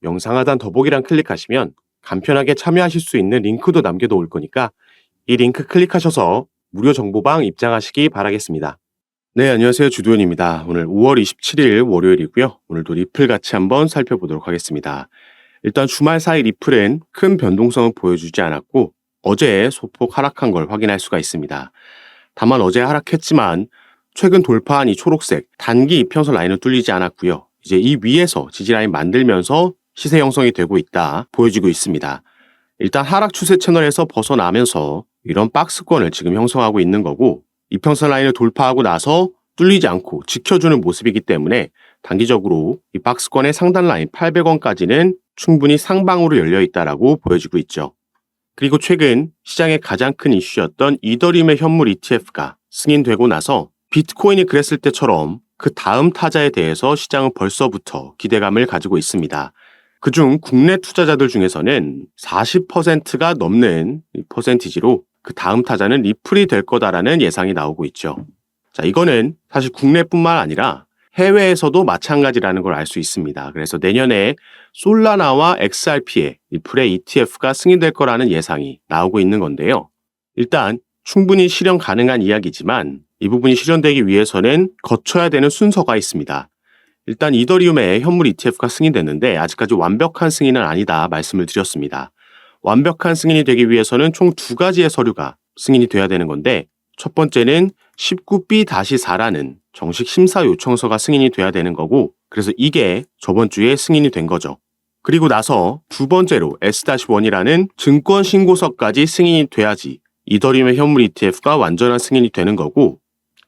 영상 하단 더보기란 클릭하시면 간편하게 참여하실 수 있는 링크도 남겨놓을 거니까 이 링크 클릭하셔서 무료 정보방 입장하시기 바라겠습니다. 네, 안녕하세요. 주도현입니다. 오늘 5월 27일 월요일이고요. 오늘도 리플 같이 한번 살펴보도록 하겠습니다. 일단 주말 사이 리플은 큰 변동성을 보여주지 않았고 어제 소폭 하락한 걸 확인할 수가 있습니다. 다만 어제 하락했지만 최근 돌파한 이 초록색 단기 이평선 라인을 뚫리지 않았고요. 이제 이 위에서 지지라인 만들면서 시세 형성이 되고 있다 보여지고 있습니다. 일단 하락 추세 채널에서 벗어나면서 이런 박스권을 지금 형성하고 있는 거고 이평선 라인을 돌파하고 나서 뚫리지 않고 지켜주는 모습이기 때문에 단기적으로 이 박스권의 상단 라인 800원까지는 충분히 상방으로 열려 있다라고 보여지고 있죠. 그리고 최근 시장의 가장 큰 이슈였던 이더리움의 현물 ETF가 승인되고 나서 비트코인이 그랬을 때처럼 그 다음 타자에 대해서 시장은 벌써부터 기대감을 가지고 있습니다. 그중 국내 투자자들 중에서는 40%가 넘는 퍼센티지로 그 다음 타자는 리플이 될 거다라는 예상이 나오고 있죠. 자, 이거는 사실 국내뿐만 아니라 해외에서도 마찬가지라는 걸 알 수 있습니다. 그래서 내년에 솔라나와 XRP의 리플의 ETF가 승인될 거라는 예상이 나오고 있는 건데요. 일단 충분히 실현 가능한 이야기지만 이 부분이 실현되기 위해서는 거쳐야 되는 순서가 있습니다. 일단 이더리움의 현물 ETF가 승인됐는데 아직까지 완벽한 승인은 아니다 말씀을 드렸습니다. 완벽한 승인이 되기 위해서는 총 2가지의 서류가 승인이 돼야 되는 건데 첫 번째는 19B-4라는 정식 심사 요청서가 승인이 돼야 되는 거고 그래서 이게 저번 주에 승인이 된 거죠. 그리고 나서 두 번째로 S-1이라는 증권 신고서까지 승인이 돼야지 이더리움의 현물 ETF가 완전한 승인이 되는 거고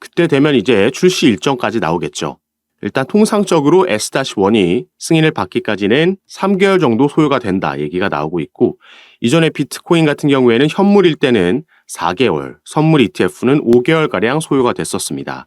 그때 되면 이제 출시 일정까지 나오겠죠. 일단 통상적으로 S-1이 승인을 받기까지는 3개월 정도 소요가 된다 얘기가 나오고 있고 이전에 비트코인 같은 경우에는 현물일 때는 4개월, 선물 ETF는 5개월가량 소요가 됐었습니다.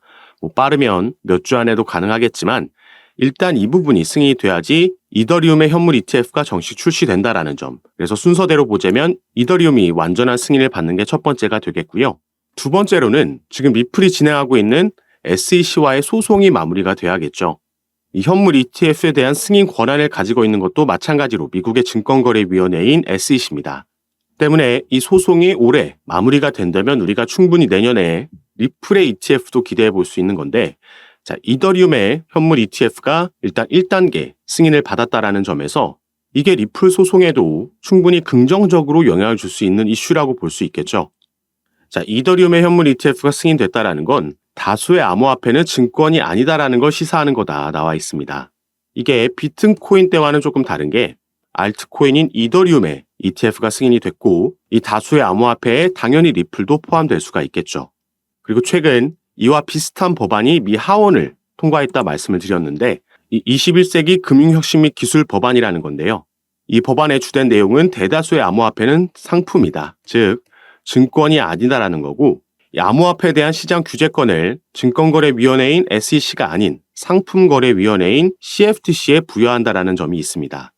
빠르면 몇 주 안에도 가능하겠지만 일단 이 부분이 승인이 돼야지 이더리움의 현물 ETF가 정식 출시된다라는 점. 그래서 순서대로 보자면 이더리움이 완전한 승인을 받는 게 첫 번째가 되겠고요. 두 번째로는 지금 리플이 진행하고 있는 SEC와의 소송이 마무리가 돼야겠죠. 이 현물 ETF에 대한 승인 권한을 가지고 있는 것도 마찬가지로 미국의 증권거래위원회인 SEC입니다. 때문에 이 소송이 올해 마무리가 된다면 우리가 충분히 내년에 리플의 ETF도 기대해 볼 수 있는 건데 자, 이더리움의 현물 ETF가 일단 1단계 승인을 받았다라는 점에서 이게 리플 소송에도 충분히 긍정적으로 영향을 줄 수 있는 이슈라고 볼 수 있겠죠. 자, 이더리움의 현물 ETF가 승인됐다라는 건 다수의 암호화폐는 증권이 아니다라는 걸 시사하는 거다 나와 있습니다. 이게 비트코인 때와는 조금 다른 게 알트코인인 이더리움의 ETF가 승인이 됐고 이 다수의 암호화폐에 당연히 리플도 포함될 수가 있겠죠. 그리고 최근 이와 비슷한 법안이 미 하원을 통과했다 말씀을 드렸는데 이 21세기 금융혁신 및 기술 법안이라는 건데요. 이 법안의 주된 내용은 대다수의 암호화폐는 상품이다. 즉 증권이 아니다라는 거고 이 암호화폐에 대한 시장 규제권을 증권거래위원회인 SEC가 아닌 상품거래위원회인 CFTC에 부여한다라는 점이 있습니다.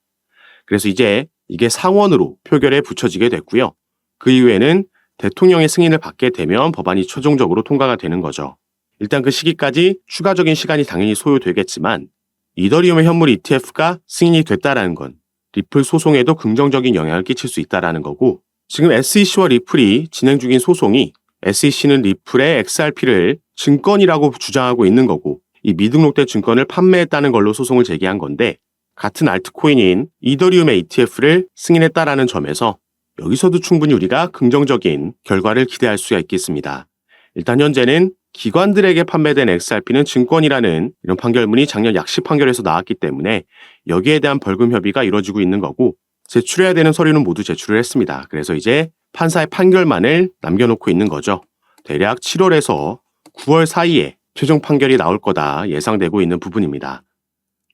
그래서 이제 이게 상원으로 표결에 붙여지게 됐고요. 그 이후에는 대통령의 승인을 받게 되면 법안이 최종적으로 통과가 되는 거죠. 일단 그 시기까지 추가적인 시간이 당연히 소요되겠지만 이더리움의 현물 ETF가 승인이 됐다라는 건 리플 소송에도 긍정적인 영향을 끼칠 수 있다라는 거고 지금 SEC와 리플이 진행 중인 소송이 SEC는 리플의 XRP를 증권이라고 주장하고 있는 거고 이 미등록된 증권을 판매했다는 걸로 소송을 제기한 건데 같은 알트코인인 이더리움의 ETF를 승인했다라는 점에서 여기서도 충분히 우리가 긍정적인 결과를 기대할 수가 있겠습니다. 일단 현재는 기관들에게 판매된 XRP는 증권이라는 이런 판결문이 작년 약식 판결에서 나왔기 때문에 여기에 대한 벌금 협의가 이루어지고 있는 거고 제출해야 되는 서류는 모두 제출을 했습니다. 그래서 이제 판사의 판결만을 남겨놓고 있는 거죠. 대략 7월에서 9월 사이에 최종 판결이 나올 거다 예상되고 있는 부분입니다.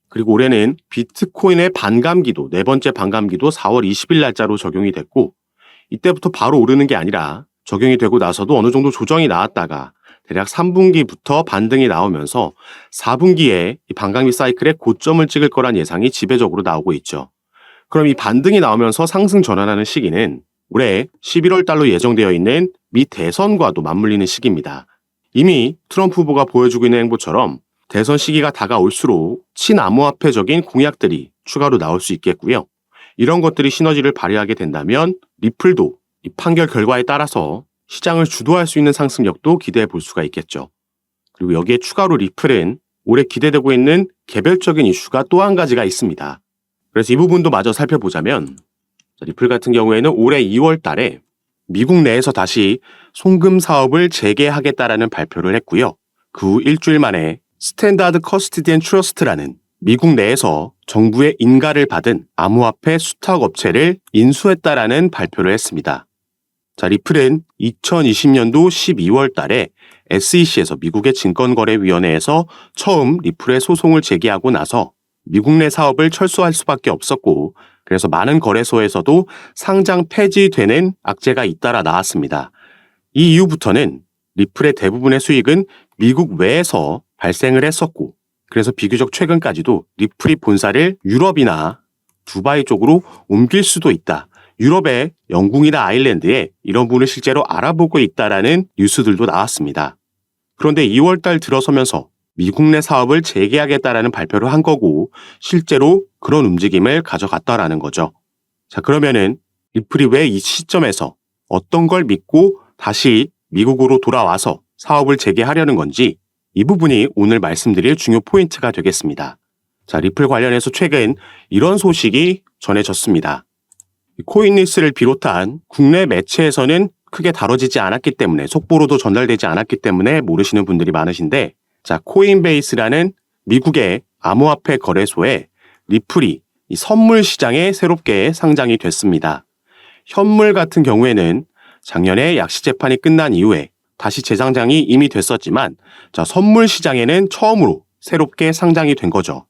그리고 올해는 비트코인의 반감기도, 네 번째 반감기도 4월 20일 날짜로 적용이 됐고 이때부터 바로 오르는 게 아니라 적용이 되고 나서도 어느 정도 조정이 나왔다가 대략 3분기부터 반등이 나오면서 4분기에 이 반감기 사이클의 고점을 찍을 거란 예상이 지배적으로 나오고 있죠. 그럼 이 반등이 나오면서 상승 전환하는 시기는 올해 11월 달로 예정되어 있는 미 대선과도 맞물리는 시기입니다. 이미 트럼프 후보가 보여주고 있는 행보처럼 대선 시기가 다가올수록 친암호화폐적인 공약들이 추가로 나올 수 있겠고요. 이런 것들이 시너지를 발휘하게 된다면 리플도 이 판결 결과에 따라서 시장을 주도할 수 있는 상승력도 기대해 볼 수가 있겠죠. 그리고 여기에 추가로 리플은 올해 기대되고 있는 개별적인 이슈가 또 한 가지가 있습니다. 그래서 이 부분도 마저 살펴보자면 리플 같은 경우에는 올해 2월 달에 미국 내에서 다시 송금 사업을 재개하겠다라는 발표를 했고요. 그 후 일주일 만에 스탠다드 커스티디언 트러스트라는 미국 내에서 정부의 인가를 받은 암호화폐 수탁 업체를 인수했다라는 발표를 했습니다. 자, 리플은 2020년도 12월 달에 SEC에서 미국의 증권거래위원회에서 처음 리플의 소송을 제기하고 나서 미국 내 사업을 철수할 수밖에 없었고, 그래서 많은 거래소에서도 상장 폐지되는 악재가 잇따라 나왔습니다. 이 이후부터는 리플의 대부분의 수익은 미국 외에서 발생을 했었고, 그래서 비교적 최근까지도 리플이 본사를 유럽이나 두바이 쪽으로 옮길 수도 있다. 유럽의 영국이나 아일랜드에 이런 부분을 실제로 알아보고 있다라는 뉴스들도 나왔습니다. 그런데 2월 달 들어서면서 미국 내 사업을 재개하겠다라는 발표를 한 거고 실제로 그런 움직임을 가져갔다라는 거죠. 자, 그러면은 리플이 왜 이 시점에서 어떤 걸 믿고 다시 미국으로 돌아와서 사업을 재개하려는 건지 이 부분이 오늘 말씀드릴 중요 포인트가 되겠습니다. 자, 리플 관련해서 최근 이런 소식이 전해졌습니다. 코인리스를 비롯한 국내 매체에서는 크게 다뤄지지 않았기 때문에 속보로도 전달되지 않았기 때문에 모르시는 분들이 많으신데, 자, 코인베이스라는 미국의 암호화폐 거래소에 리플이 이 선물 시장에 새롭게 상장이 됐습니다. 현물 같은 경우에는 작년에 약시 재판이 끝난 이후에 다시 재상장이 이미 됐었지만, 자, 선물 시장에는 처음으로 새롭게 상장이 된 거죠.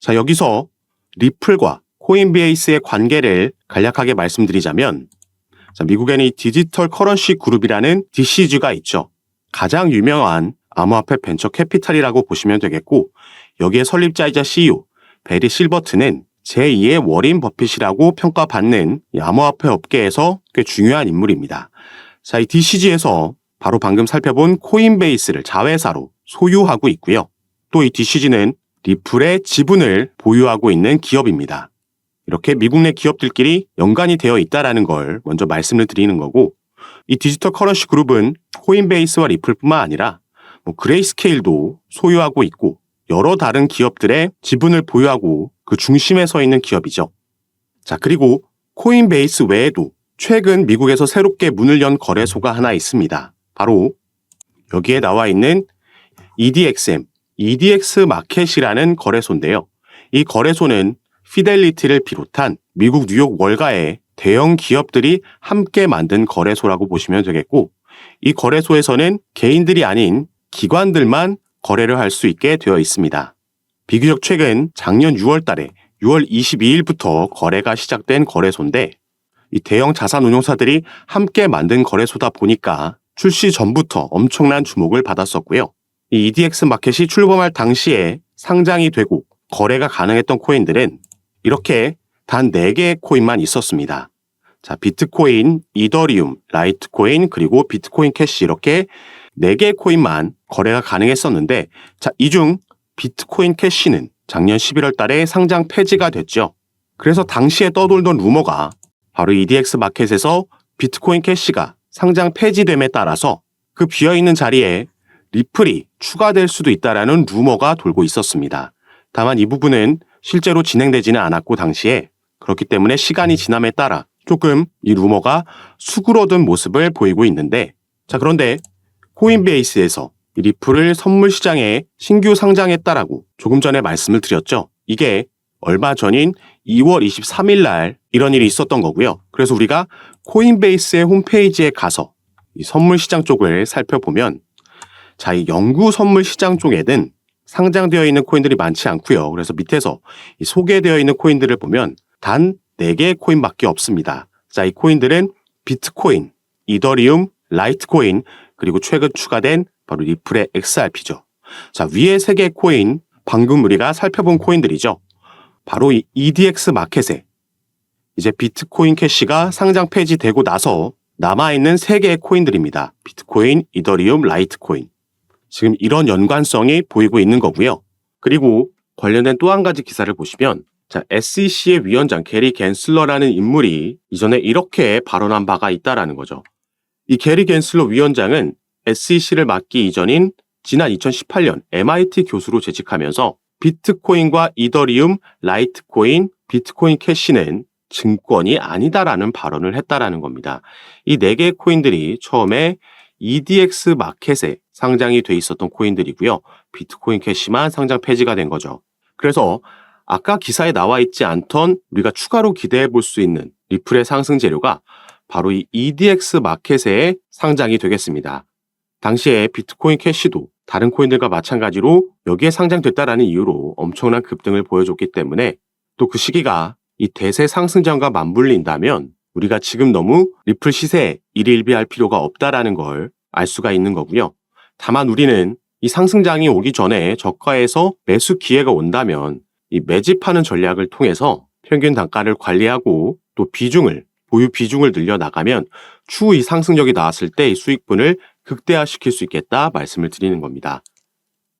자, 여기서 리플과 코인베이스의 관계를 간략하게 말씀드리자면, 자, 미국에는 이 디지털 커런시 그룹이라는 DCG가 있죠. 가장 유명한 암호화폐 벤처 캐피탈이라고 보시면 되겠고, 여기에 설립자이자 CEO 베리 실버트는 제2의 워린 버핏이라고 평가받는 이 암호화폐 업계에서 꽤 중요한 인물입니다. 자, 이 DCG에서 바로 방금 살펴본 코인베이스를 자회사로 소유하고 있고요. 또 이 DCG는 리플의 지분을 보유하고 있는 기업입니다. 이렇게 미국 내 기업들끼리 연관이 되어 있다는 걸 먼저 말씀을 드리는 거고, 이 디지털 커런시 그룹은 코인베이스와 리플뿐만 아니라 그레이스케일도 소유하고 있고 여러 다른 기업들의 지분을 보유하고 그 중심에 서 있는 기업이죠. 자, 그리고 코인베이스 외에도 최근 미국에서 새롭게 문을 연 거래소가 하나 있습니다. 바로 여기에 나와 있는 EDXM, EDX 마켓이라는 거래소인데요. 이 거래소는 피델리티를 비롯한 미국 뉴욕 월가의 대형 기업들이 함께 만든 거래소라고 보시면 되겠고, 이 거래소에서는 개인들이 아닌 기관들만 거래를 할 수 있게 되어 있습니다. 비교적 최근 작년 6월 달에 6월 22일부터 거래가 시작된 거래소인데, 이 대형 자산운용사들이 함께 만든 거래소다 보니까 출시 전부터 엄청난 주목을 받았었고요. 이 EDX 마켓이 출범할 당시에 상장이 되고 거래가 가능했던 코인들은 이렇게 단 4개의 코인만 있었습니다. 자, 비트코인, 이더리움, 라이트코인, 그리고 비트코인 캐시 이렇게 4개의 코인만 거래가 가능했었는데, 자, 이 중 비트코인 캐시는 작년 11월 달에 상장 폐지가 됐죠. 그래서 당시에 떠돌던 루머가 바로 EDX 마켓에서 비트코인 캐시가 상장 폐지됨에 따라서 그 비어있는 자리에 리플이 추가될 수도 있다라는 루머가 돌고 있었습니다. 다만 이 부분은 실제로 진행되지는 않았고 당시에, 그렇기 때문에 시간이 지남에 따라 조금 이 루머가 수그러든 모습을 보이고 있는데, 자, 그런데 코인베이스에서 리플을 선물 시장에 신규 상장했다라고 조금 전에 말씀을 드렸죠. 이게 얼마 전인 2월 23일 날 이런 일이 있었던 거고요. 그래서 우리가 코인베이스의 홈페이지에 가서 이 선물 시장 쪽을 살펴보면, 자, 이 영구 선물 시장 쪽에는 상장되어 있는 코인들이 많지 않고요. 그래서 밑에서 이 소개되어 있는 코인들을 보면 단 4개의 코인밖에 없습니다. 자, 이 코인들은 비트코인, 이더리움, 라이트코인, 그리고 최근 추가된 바로 리플의 XRP죠. 자, 위에 3개의 코인, 방금 우리가 살펴본 코인들이죠. 바로 이 EDX 마켓에 이제 비트코인 캐시가 상장 폐지되고 나서 남아있는 3개의 코인들입니다. 비트코인, 이더리움, 라이트코인. 지금 이런 연관성이 보이고 있는 거고요. 그리고 관련된 또 한 가지 기사를 보시면 자, SEC의 위원장 게리 갠슬러라는 인물이 이전에 이렇게 발언한 바가 있다라는 거죠. 이 게리 갠슬러 위원장은 SEC를 맡기 이전인 지난 2018년 MIT 교수로 재직하면서 비트코인과 이더리움, 라이트코인, 비트코인 캐시는 증권이 아니다라는 발언을 했다라는 겁니다. 이 4개의 코인들이 처음에 EDX 마켓에 상장이 돼 있었던 코인들이고요. 비트코인 캐시만 상장 폐지가 된 거죠. 그래서 아까 기사에 나와 있지 않던 우리가 추가로 기대해 볼 수 있는 리플의 상승 재료가 바로 이 EDX 마켓에 상장이 되겠습니다. 당시에 비트코인 캐시도 다른 코인들과 마찬가지로 여기에 상장됐다라는 이유로 엄청난 급등을 보여줬기 때문에 또 그 시기가 이 대세 상승장과 맞물린다면 우리가 지금 너무 리플 시세에 일희일비할 필요가 없다라는 걸 알 수가 있는 거고요. 다만 우리는 이 상승장이 오기 전에 저가에서 매수 기회가 온다면 이 매집하는 전략을 통해서 평균 단가를 관리하고 또 보유 비중을 늘려나가면 추후 이 상승력이 나왔을 때 이 수익분을 극대화시킬 수 있겠다 말씀을 드리는 겁니다.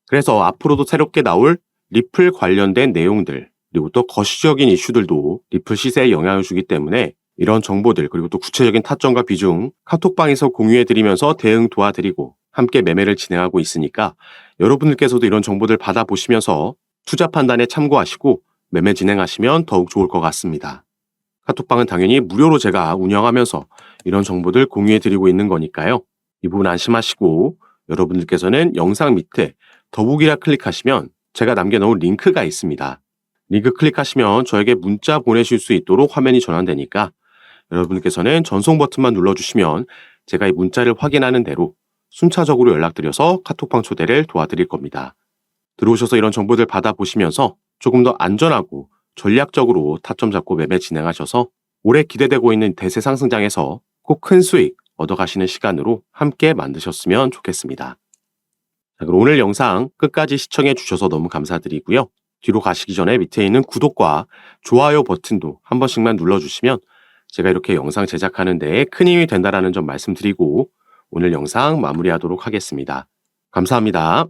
그래서 앞으로도 새롭게 나올 리플 관련된 내용들 그리고 또 거시적인 이슈들도 리플 시세에 영향을 주기 때문에 이런 정보들 그리고 또 구체적인 타점과 비중 카톡방에서 공유해드리면서 대응 도와드리고 함께 매매를 진행하고 있으니까 여러분들께서도 이런 정보들 받아보시면서 투자 판단에 참고하시고 매매 진행하시면 더욱 좋을 것 같습니다. 카톡방은 당연히 무료로 제가 운영하면서 이런 정보들 공유해드리고 있는 거니까요. 이 부분 안심하시고 여러분들께서는 영상 밑에 더보기라 클릭하시면 제가 남겨놓은 링크가 있습니다. 링크 클릭하시면 저에게 문자 보내실 수 있도록 화면이 전환되니까 여러분께서는 전송 버튼만 눌러주시면 제가 이 문자를 확인하는 대로 순차적으로 연락드려서 카톡방 초대를 도와드릴 겁니다. 들어오셔서 이런 정보들 받아보시면서 조금 더 안전하고 전략적으로 타점 잡고 매매 진행하셔서 올해 기대되고 있는 대세 상승장에서 꼭 큰 수익 얻어가시는 시간으로 함께 만드셨으면 좋겠습니다. 자, 그럼 오늘 영상 끝까지 시청해 주셔서 너무 감사드리고요. 뒤로 가시기 전에 밑에 있는 구독과 좋아요 버튼도 한 번씩만 눌러주시면 제가 이렇게 영상 제작하는 데에 큰 힘이 된다는 점 말씀드리고 오늘 영상 마무리하도록 하겠습니다. 감사합니다.